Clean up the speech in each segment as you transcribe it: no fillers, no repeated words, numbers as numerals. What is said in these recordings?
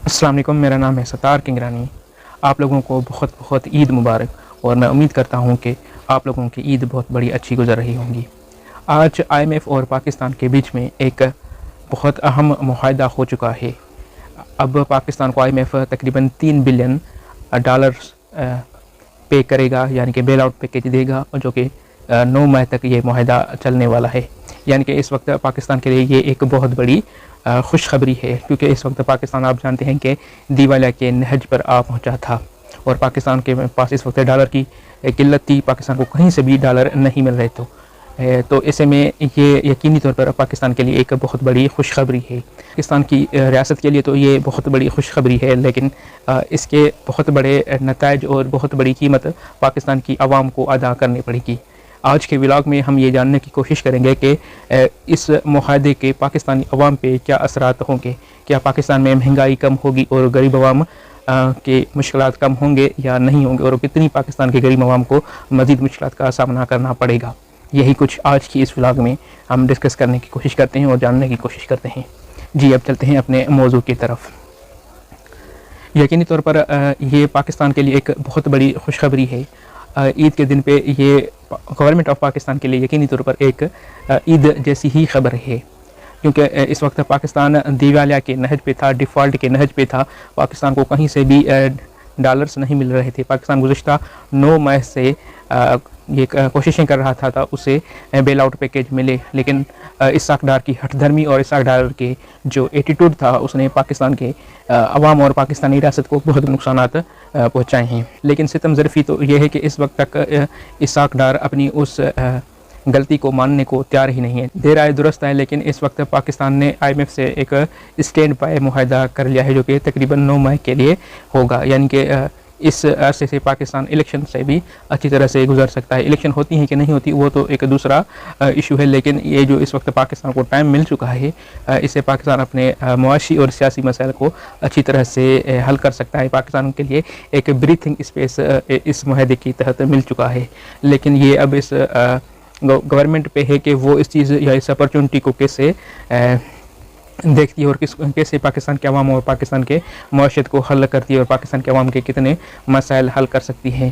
अस्सलाम वालेकुम, मेरा नाम है सत्तार किंगरानी। आप लोगों को बहुत बहुत ईद मुबारक। और मैं उम्मीद करता हूँ कि आप लोगों की ईद बहुत बड़ी अच्छी गुजर रही होंगी। आज आईएमएफ और पाकिस्तान के बीच में एक बहुत अहम मुआहदा हो चुका है। अब पाकिस्तान को आईएमएफ तकरीबन $3 बिलियन पे करेगा, यानी कि बेल आउट पैकेज देगा, और जो कि 9 मई तक ये मुआहदा चलने वाला है। यानी कि इस वक्त पाकिस्तान के लिए ये एक बहुत बड़ी खुशखबरी है, क्योंकि इस वक्त पाकिस्तान, आप जानते हैं कि दिवालिया के नहज पर आ पहुंचा था और पाकिस्तान के पास इस वक्त डॉलर की किल्लत थी। पाकिस्तान को कहीं से भी डॉलर नहीं मिल रहे तो ऐसे में ये यकीनी तौर पर पाकिस्तान के लिए एक बहुत बड़ी खुशखबरी है। पाकिस्तान की रियासत के लिए तो ये बहुत बड़ी खुशखबरी है, लेकिन इसके बहुत बड़े नताइज और बहुत बड़ी कीमत पाकिस्तान की आवाम को अदा करनी पड़ेगी। आज के व्लॉग में हम ये जानने की कोशिश करेंगे कि इस मुआहदे के पाकिस्तानी अवाम पे क्या असरात होंगे। क्या पाकिस्तान में महंगाई कम होगी और गरीब अवाम के मुश्किलात कम होंगे या नहीं होंगे, और कितनी पाकिस्तान के गरीब अवाम को मज़ीद मुश्किलात का सामना करना पड़ेगा। यही कुछ आज की इस व्लॉग में हम डिस्कस करने की कोशिश करते हैं और जानने की कोशिश करते हैं। जी, अब चलते हैं अपने मौजू की तरफ। यकीनी तौर पर ये पाकिस्तान के लिए एक बहुत बड़ी खुशखबरी है। ईद के दिन पे ये गवर्नमेंट ऑफ पाकिस्तान के लिए यकीनी तौर पर एक ईद जैसी ही खबर है, क्योंकि इस वक्त पाकिस्तान दिवालिया के नहज पे था, डिफ़ॉल्ट के नहज पे था। पाकिस्तान को कहीं से भी डॉलर्स नहीं मिल रहे थे। पाकिस्तान गुज़िश्ता 9 मई से ये कोशिशें कर रहा था उसे बेल आउट पैकेज मिले, लेकिन इसाक डार की हठधर्मी और इसाक डार के जो एटीट्यूड था उसने पाकिस्तान के अवाम और पाकिस्तानी रियासत को बहुत नुकसानात पहुँचाए हैं। लेकिन सितम ज़रफ़ी तो यह है कि इस वक्त तक इसाक डार अपनी उस गलती को मानने को तैयार ही नहीं है। देर आए दुरुस्त है, लेकिन इस वक्त पाकिस्तान ने आईएमएफ से एक स्टैंड बाय मुआहदा कर लिया है, जो कि तकरीबन 9 मई के लिए होगा। यानी कि इस अरसे से पाकिस्तान इलेक्शन से भी अच्छी तरह से गुजर सकता है। इलेक्शन होती हैं कि नहीं होती वो तो एक दूसरा इशू है, लेकिन ये जो इस वक्त पाकिस्तान को टाइम मिल चुका है, इससे पाकिस्तान अपने मुआशी और सियासी मसाइल को अच्छी तरह से हल कर सकता है। पाकिस्तान के लिए एक ब्रीथिंग स्पेस इस मुआहदे के तहत मिल चुका है, लेकिन ये अब इस गवर्नमेंट पे है कि वो इस चीज़ या इस अपॉर्चुनिटी को कैसे देखती है और कैसे पाकिस्तान के अवाम और पाकिस्तान के मुआशरत को हल करती है और पाकिस्तान के अवाम के कितने मसाइल हल कर सकती है।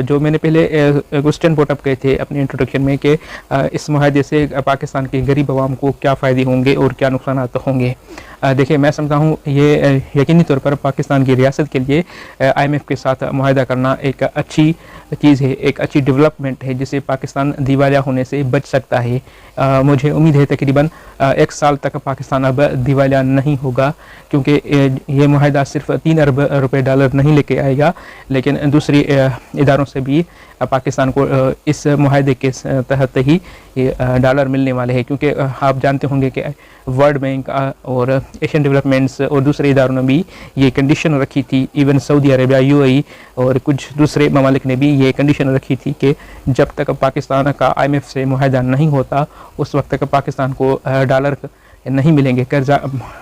जो मैंने पहले क्वेश्चन पुट अप कहे थे अपने इंट्रोडक्शन में कि इस मुआहदे से पाकिस्तान के गरीब अवाम को क्या फ़ायदे होंगे और क्या नुकसान होंगे। देखिए, मैं समझता हूँ ये यकीनी तौर पर पाकिस्तान की रियासत के लिए आईएमएफ के साथ मुआहदा करना एक अच्छी चीज़ है, एक अच्छी डेवलपमेंट है, जिससे पाकिस्तान दिवालिया होने से बच सकता है। मुझे उम्मीद है तकरीबन 1 साल तक पाकिस्तान अब दिवालिया नहीं होगा, क्योंकि ये मुआहदा सिर्फ 3 अरब रुपए डॉलर नहीं लेके आएगा, लेकिन दूसरी इदारों से भी पाकिस्तान को इस मुआहदे के तहत ही डॉलर मिलने वाले हैं। क्योंकि आप जानते होंगे कि वर्ल्ड बैंक और एशियन डेवलपमेंट्स और दूसरे इदारों ने भी ये कंडीशन रखी थी। इवन सऊदी अरेबिया, यूएई और कुछ दूसरे ममालिक ने भी ये कंडीशन रखी थी कि जब तक पाकिस्तान का आईएमएफ से मुआहदा नहीं होता उस वक्त तक पाकिस्तान को डॉलर नहीं मिलेंगे, कर्जा,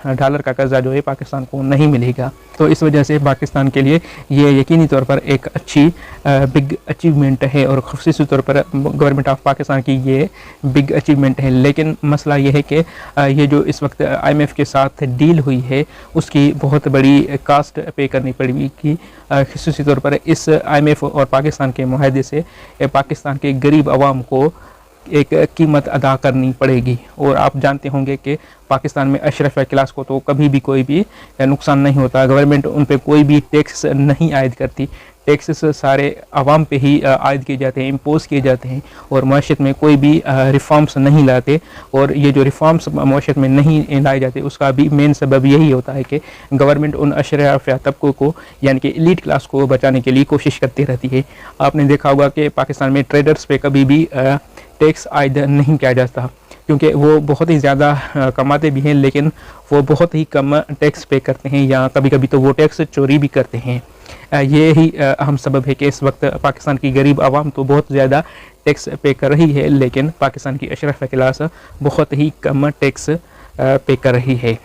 डॉलर का कर्जा जो है पाकिस्तान को नहीं मिलेगा। तो इस वजह से पाकिस्तान के लिए ये यकीनी तौर पर एक अच्छी बिग अचीवमेंट है और ख़ुसूसी तौर पर गवर्नमेंट ऑफ पाकिस्तान की ये बिग अचीवमेंट है। लेकिन मसला ये है कि ये जो इस वक्त आईएमएफ के साथ डील हुई है उसकी बहुत बड़ी कास्ट पे करनी पड़ेगी। ख़ुसूसी तौर पर इस आईएमएफ और पाकिस्तान के मुआहदे से पाकिस्तान के गरीब अवाम को एक कीमत अदा करनी पड़ेगी। और आप जानते होंगे कि पाकिस्तान में अशरफ क्लास को तो कभी भी कोई भी नुकसान नहीं होता। गवर्नमेंट उन पे कोई भी टैक्स नहीं आयद करती। टैक्सेस सारे आवाम पे ही आयद किए जाते हैं, इम्पोज किए जाते हैं, और माशरत में कोई भी रिफॉर्म्स नहीं लाते। और ये जो रिफॉर्म्स माशरत में नहीं लाए जाते उसका भी मेन सबब यही होता है कि गवर्नमेंट उन अशरफ तबकों को, यानी कि एलीट क्लास को बचाने के लिए कोशिश करती रहती है। आपने देखा होगा कि पाकिस्तान में ट्रेडर्स पे कभी भी टैक्स आयद नहीं किया जाता, क्योंकि वो बहुत ही ज़्यादा कमाते भी हैं, लेकिन वो बहुत ही कम टैक्स पे करते हैं, या कभी कभी तो वो टैक्स चोरी भी करते हैं। ये ही अहम सबब है कि इस वक्त पाकिस्तान की गरीब आवाम तो बहुत ज़्यादा टैक्स पे कर रही है, लेकिन पाकिस्तान की अशरफ क्लास बहुत ही कम टैक्स पे कर रही है।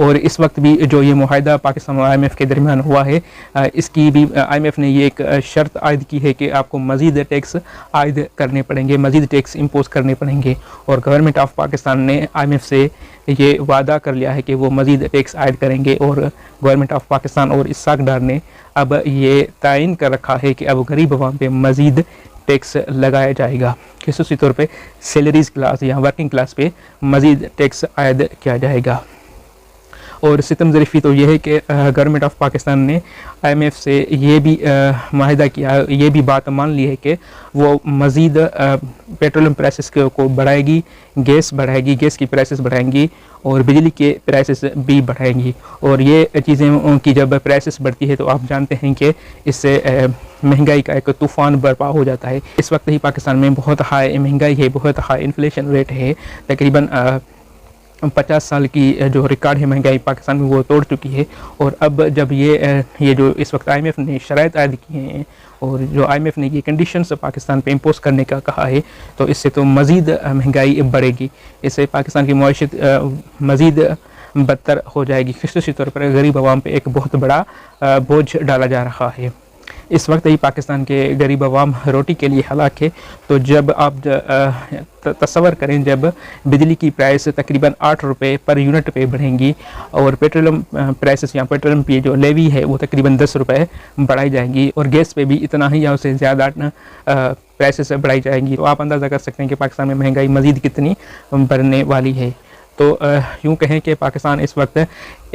और इस वक्त भी जो ये मुआहदा पाकिस्तान और IMF के दरमियान हुआ है, इसकी भी IMF ने ये एक शर्त आयद की है कि आपको मज़ीद टैक्स आयद करने पड़ेंगे, मज़ीद टैक्स इम्पोज करने पड़ेंगे। और गवर्नमेंट ऑफ पाकिस्तान ने IMF से ये वादा कर लिया है कि वो मज़ीद टैक्स आयद करेंगे। और गवर्नमेंट ऑफ पाकिस्तान और इस्साक डार ने अब ये तयन कर रखा है कि अब गरीब अवाम पे मज़ीद टैक्स लगाया जाएगा, खसूसी तौर पे सैलरीज क्लास या वर्किंग क्लास पे मज़ीद टैक्स आयद किया जाएगा। और सितम ज़रीफ़ी तो ये है कि गवर्नमेंट ऑफ पाकिस्तान ने IMF से ये भी माहिदा किया, ये भी बात मान ली है कि वो मज़ीद पेट्रोलियम प्राइसेस को बढ़ाएगी, गैस बढ़ाएगी, गैस की प्राइसेस बढ़ाएंगी और बिजली के प्राइसेस भी बढ़ाएंगी। और ये चीज़ें की जब प्राइसेस बढ़ती है तो आप जानते हैं कि इससे महंगाई का एक तूफ़ान बर्पा हो जाता है। इस वक्त ही पाकिस्तान में बहुत हाई महंगाई है, बहुत हाई इन्फ्लेशन रेट है, तकरीबन 50 साल की जो रिकॉर्ड है महंगाई पाकिस्तान में वो तोड़ चुकी है। और अब जब ये जो इस वक्त IMF ने शराइत आयद किए हैं और जो IMF ने ये कंडीशंस पाकिस्तान पे इम्पोज करने का कहा है, तो इससे तो मज़ीद महंगाई बढ़ेगी, इससे पाकिस्तान की मईशत मज़ीद बदतर हो जाएगी। खसूसी तौर पर गरीब आवाम पे एक बहुत बड़ा बोझ डाला जा रहा है। इस वक्त ही पाकिस्तान के गरीब आवाम रोटी के लिए हलाक है। तो जब आप तस्वर करें, जब बिजली की प्राइस तकरीबन 8 रुपये पर यूनिट पे बढ़ेंगी और पेट्रोलियम प्राइसेस या पेट्रोलियम की जो लेवी है वो तकरीबन 10 रुपये बढ़ाई जाएंगी और गैस पे भी इतना ही या उससे ज़्यादा प्राइसेस बढ़ाई जाएंगी, तो आप अंदाज़ा कर सकते हैं कि पाकिस्तान में महंगाई मज़ीद कितनी बढ़ने वाली है। तो यूँ कहें कि पाकिस्तान इस वक्त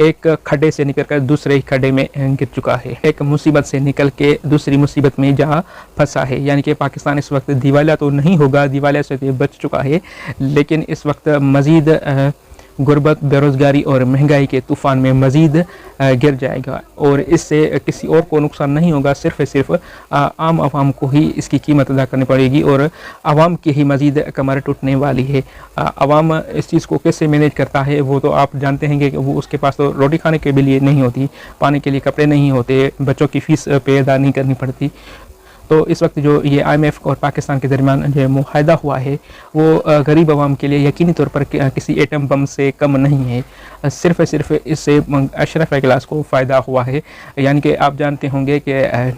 एक खड्डे से निकलकर दूसरे खड्डे में गिर चुका है, एक मुसीबत से निकल के दूसरी मुसीबत में जहाँ फंसा है। यानी कि पाकिस्तान इस वक्त दिवालिया तो नहीं होगा, दिवालिया से तो बच चुका है, लेकिन इस वक्त मज़ीद गुर्बत, बेरोज़गारी और महंगाई के तूफ़ान में मज़ीद गिर जाएगा। और इससे किसी और को नुकसान नहीं होगा, सिर्फ़ आम आवाम को ही इसकी कीमत अदा करनी पड़ेगी और आवाम की ही मज़ीद कमर टूटने वाली है। आवाम इस चीज़ को कैसे मैनेज करता है वो तो आप जानते हैं कि वो उसके पास तो रोटी खाने के भी लिए नहीं होती, पानी के लिए कपड़े नहीं होते, बच्चों की फ़ीस पे अदा नहीं करनी पड़ती। तो इस वक्त जो ये IMF और पाकिस्तान के दरमियान जो मुआहदा हुआ है वो गरीब आवाम के लिए यकीनी तौर पर किसी एटम बम से कम नहीं है। सिर्फ़ इससे अशरफ क्लास को फ़ायदा हुआ है। यानी कि आप जानते होंगे कि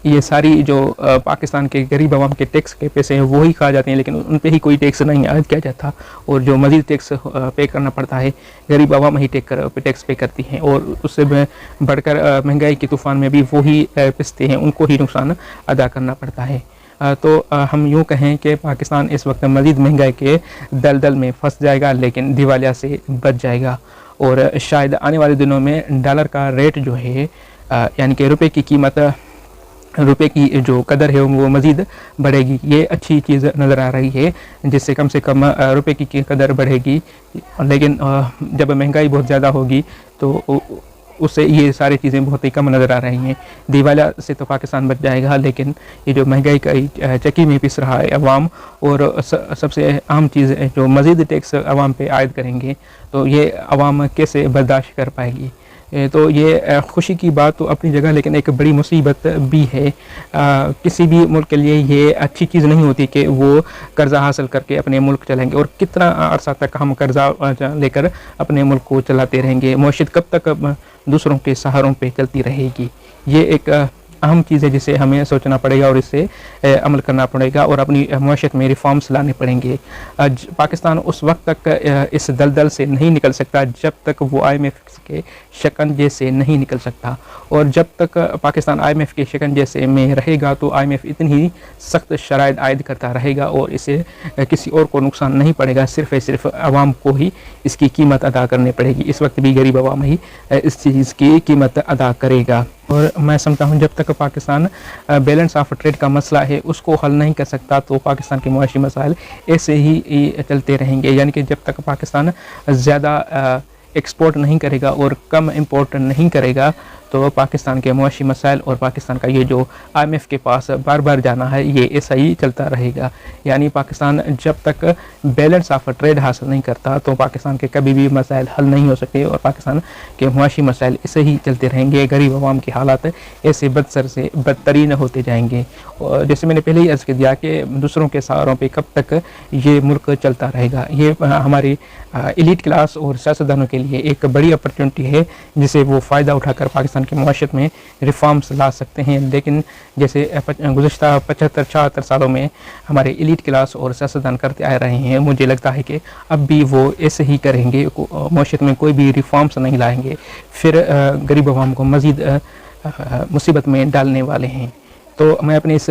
ये सारी जो पाकिस्तान के गरीब आवाम के टैक्स के पैसे हैं वो ही खा जाते हैं, लेकिन उन पे ही कोई टैक्स नहीं आयद किया जाता और जो मज़ीद टैक्स पे करना पड़ता है गरीब आवाम ही टैक्स पे करती हैं और उससे बढ़कर महंगाई के तूफ़ान में भी वो ही पिसते हैं, उनको ही नुकसान अदा करना पड़ता है। तो हम यूँ कहें कि पाकिस्तान इस वक्त मज़ीद महंगाई के दलदल में फंस जाएगा, लेकिन दिवालिया से बच जाएगा। और शायद आने वाले दिनों में डॉलर का रेट जो है यानी कि रुपये की कीमत, रुपए की जो कदर है वो मज़ीद बढ़ेगी। ये अच्छी चीज़ नज़र आ रही है, जिससे कम से कम रुपए की कदर बढ़ेगी। लेकिन जब महंगाई बहुत ज़्यादा होगी तो उससे ये सारी चीज़ें बहुत ही कम नज़र आ रही हैं। दिवालिया से तो पाकिस्तान बच जाएगा, लेकिन ये जो महंगाई का चक्की में पिस रहा है अवाम, और सबसे अहम चीज़ है जो मज़ीद टैक्स अवाम पे आयद करेंगे, तो ये अवाम कैसे बर्दाश्त कर पाएगी। तो ये खुशी की बात तो अपनी जगह, लेकिन एक बड़ी मुसीबत भी है। किसी भी मुल्क के लिए ये अच्छी चीज़ नहीं होती कि वो कर्ज़ा हासिल करके अपने मुल्क चलाएंगे, और कितना अरसा तक हम कर्ज़ा लेकर अपने मुल्क को चलाते रहेंगे। मईशत कब तक दूसरों के सहारों पे चलती रहेगी। ये एक अहम चीज़ है जिसे हमें सोचना पड़ेगा और इससे अमल करना पड़ेगा और अपनी मईशत में रिफॉर्म्स लाने पड़ेंगे। आज पाकिस्तान उस वक्त तक इस दलदल से नहीं निकल सकता जब तक वो IMF के शिकंजे से नहीं निकल सकता, और जब तक पाकिस्तान IMF के शिकंजे से में रहेगा तो IMF इतनी ही सख्त शराइत आयद करता रहेगा और इसे किसी और को नुकसान नहीं पड़ेगा, सिर्फ आवाम को ही इसकी कीमत अदा करनी पड़ेगी। इस वक्त भी गरीब आवाम ही इस चीज़ की कीमत अदा करेगा। और मैं समझता हूँ जब तक पाकिस्तान बैलेंस ऑफ ट्रेड का मसला है उसको हल नहीं कर सकता तो पाकिस्तान के मुआशी मसाइल ऐसे ही चलते रहेंगे। यानी कि जब तक पाकिस्तान ज़्यादा एक्सपोर्ट नहीं करेगा और कम इंपोर्ट नहीं करेगा तो पाकिस्तान के मुआशी मसाइल और पाकिस्तान का ये जो IMF के पास बार बार जाना है ये ऐसा ही चलता रहेगा। यानी पाकिस्तान जब तक बैलेंस ऑफ ट्रेड हासिल नहीं करता तो पाकिस्तान के कभी भी मसाइल हल नहीं हो सकते और पाकिस्तान के मुआशी मसाइल ऐसे ही चलते रहेंगे। गरीब आवाम की हालात ऐसे बदतर से बदतरीन होते जाएंगे। और जैसे मैंने पहले ही अर्ज़ कर दिया कि दूसरों के सहारों पर कब तक ये मुल्क चलता रहेगा। ये हमारी एलीट क्लास और सियासतदानों के लिए एक बड़ी अपॉर्चुनिटी है जिसे वो फ़ायदा उठाकर पाकिस्तान की मआशत में रिफॉर्म्स ला सकते हैं। लेकिन जैसे गुज़श्ता 75-76 सालों में हमारे एलीट क्लास और सियासतदान करते आ रहे हैं, मुझे लगता है कि अब भी वो ऐसे ही करेंगे, मआशत में कोई भी रिफॉर्म्स नहीं लाएंगे, फिर गरीब अवाम को मज़ीद मुसीबत में डालने वाले हैं। तो मैं अपने इस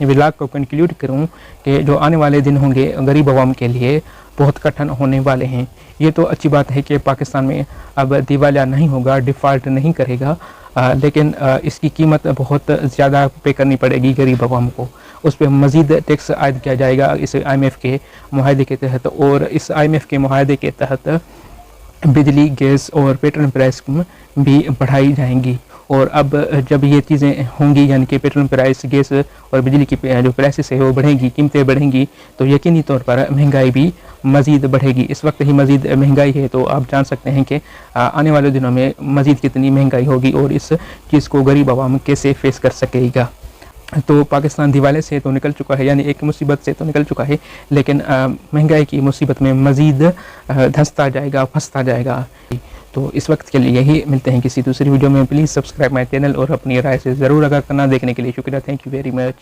व्लॉग को कंक्लूड करूं कि जो आने वाले दिन होंगे गरीब अवाम के लिए बहुत कठिन होने वाले हैं। ये तो अच्छी बात है कि पाकिस्तान में अब दिवालिया नहीं होगा, डिफ़ॉल्ट नहीं करेगा, लेकिन इसकी कीमत बहुत ज़्यादा पे करनी पड़ेगी गरीब अवाम को। उस पर मज़ीद टैक्स आयद किया जाएगा इस IMF के मुआहदे के तहत, और इस IMF के मुआहदे के तहत बिजली, गैस और पेट्रोल प्राइस भी बढ़ाई जाएंगी। और अब जब ये चीज़ें होंगी, यानी कि पेट्रोल प्राइस, गैस और बिजली की जो प्राइसेस है वो बढ़ेंगी, कीमतें बढ़ेंगी, तो यकीनी तौर पर महंगाई भी मज़ीद बढ़ेगी। इस वक्त ही मज़ीद महंगाई है, तो आप जान सकते हैं कि आने वाले दिनों में मज़ीद कितनी महंगाई होगी और इस चीज़ को गरीब आवाम कैसे फेस कर सकेगा। तो पाकिस्तान दिवाले से तो निकल चुका है, यानी एक मुसीबत से तो निकल चुका है, लेकिन महंगाई की मुसीबत में मज़ीद धंसता जाएगा, फंसता जाएगा। तो इस वक्त के लिए यही, मिलते हैं किसी दूसरी वीडियो में। प्लीज़ सब्सक्राइब माई चैनल और अपनी राय से ज़रूर आगाह करना। देखने के लिए शुक्रिया। Thank you very much.